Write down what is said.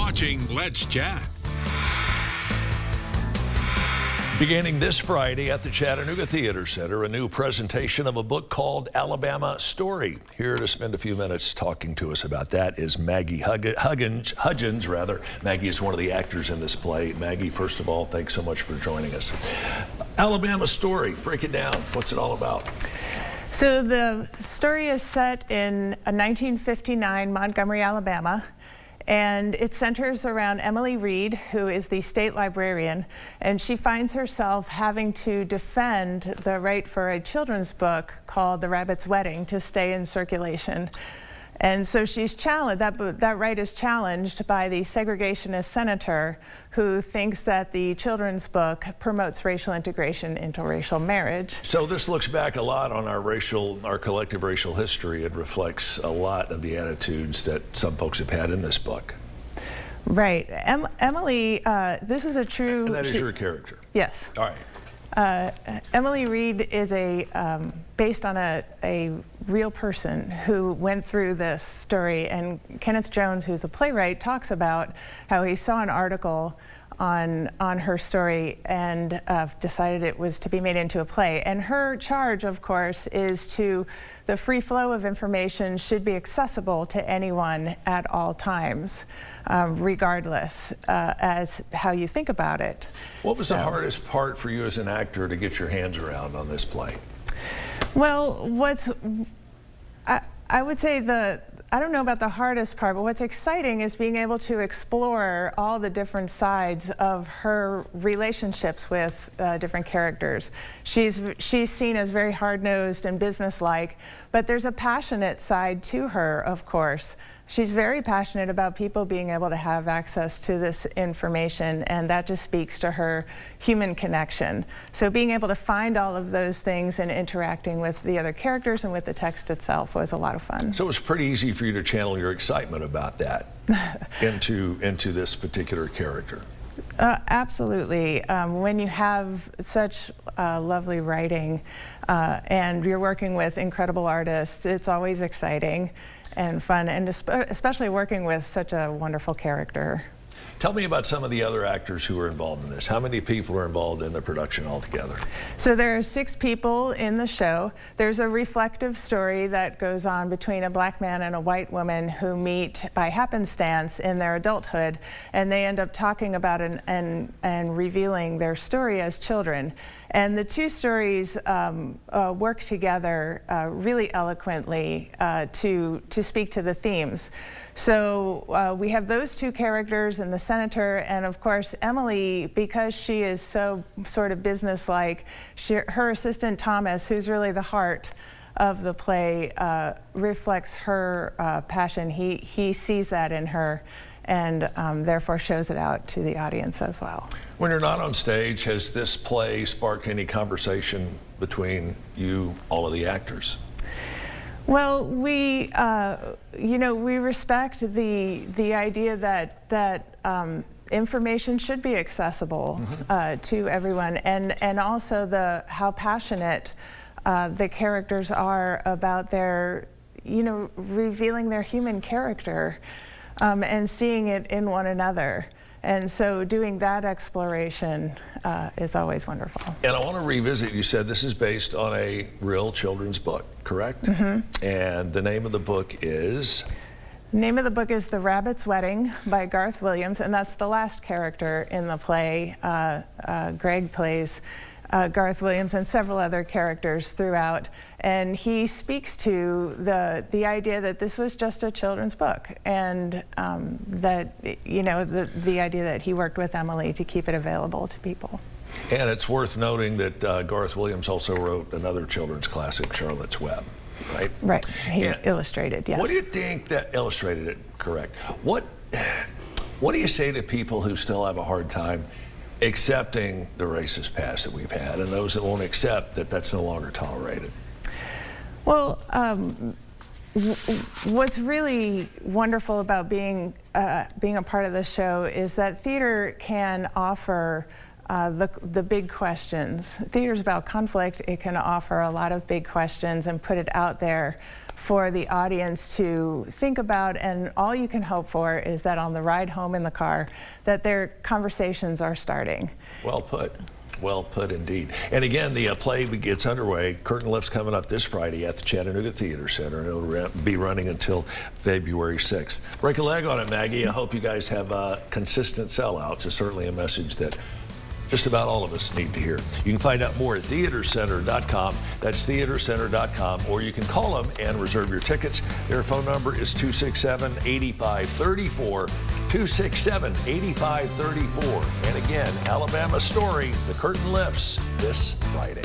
watching Let's Chat. Beginning this Friday at the Chattanooga Theatre Centre, a new presentation of a book called Alabama Story. Here to spend a few minutes talking to us about that is Maggie Hudgens. Maggie is one of the actors in this play. Maggie, first of all, thanks so much for joining us. Alabama Story, break it down. What's it all about? So the story is set in 1959 Montgomery, Alabama. And it centers around Emily Reed, who is the state librarian, and she finds herself having to defend the right for a children's book called The Rabbit's Wedding to stay in circulation. And so she's challenged, that right is challenged by the segregationist senator who thinks that the children's book promotes racial integration into racial marriage. So this looks back a lot on our collective racial history. It reflects a lot of the attitudes that some folks have had in this book. Right. Emily, this is a true... And that is your character? Yes. All right. Emily Reed is based on a real person who went through this story, and Kenneth Jones, who's a playwright, talks about how he saw an article on her story and decided it was to be made into a play. And her charge, of course, is the free flow of information should be accessible to anyone at all times, regardless as how you think about it. What was the hardest part for you as an actor to get your hands around on this play? Well, I would say I don't know about the hardest part, but what's exciting is being able to explore all the different sides of her relationships with different characters. She's seen as very hard-nosed and businesslike, but there's a passionate side to her, of course. She's very passionate about people being able to have access to this information, and that just speaks to her human connection. So being able to find all of those things and interacting with the other characters and with the text itself was a lot of fun. So it was pretty easy for you to channel your excitement about that into this particular character. Absolutely. When you have such lovely writing and you're working with incredible artists, it's always exciting and fun, and especially working with such a wonderful character. Tell me about some of the other actors who are involved in this. How many people are involved in the production altogether? So there are 6 people in the show. There's a reflective story that goes on between a black man and a white woman who meet by happenstance in their adulthood, and they end up talking about and revealing their story as children. And the 2 stories work together really eloquently to speak to the themes. So we have those 2 characters and the senator, and of course Emily, because she is so sort of businesslike, her assistant Thomas, who's really the heart of the play, reflects her passion. He sees that in her, and therefore shows it out to the audience as well. When you're not on stage, has this play sparked any conversation between you, all of the actors? Well, we respect the idea that information should be accessible to everyone, and also how passionate the characters are about their, revealing their human character. And seeing it in one another. And so doing that exploration is always wonderful. And I want to revisit, you said this is based on a real children's book, correct? Mm-hmm. And the name of the book is? The name of the book is The Rabbit's Wedding by Garth Williams, and that's the last character in the play. Greg plays Garth Williams and several other characters throughout, and he speaks to the idea that this was just a children's book, and that the idea that he worked with Emily to keep it available to people. And it's worth noting that Garth Williams also wrote another children's classic, Charlotte's Web, right? Right. He illustrated, yes. What do you think that illustrated it? Correct. What do you say to people who still have a hard time accepting the racist past that we've had, and those that won't accept that that's no longer tolerated? Well, what's really wonderful about being a part of the show is that theater can offer the big questions. Theater's about conflict. It can offer a lot of big questions and put it out there for the audience to think about, and all you can hope for is that on the ride home in the car, that their conversations are starting. Well put. Well put indeed. And again, the play gets underway. Curtain lifts coming up this Friday at the Chattanooga Theatre Centre, and it'll be running until February 6th. Break a leg on it, Maggie. I hope you guys have consistent sellouts. It's certainly a message that just about all of us need to hear. You can find out more at theatrecenter.com. That's theatrecenter.com, or you can call them and reserve your tickets. Their phone number is 267-8534, 267-8534. And again, Alabama Story, the curtain lifts this Friday.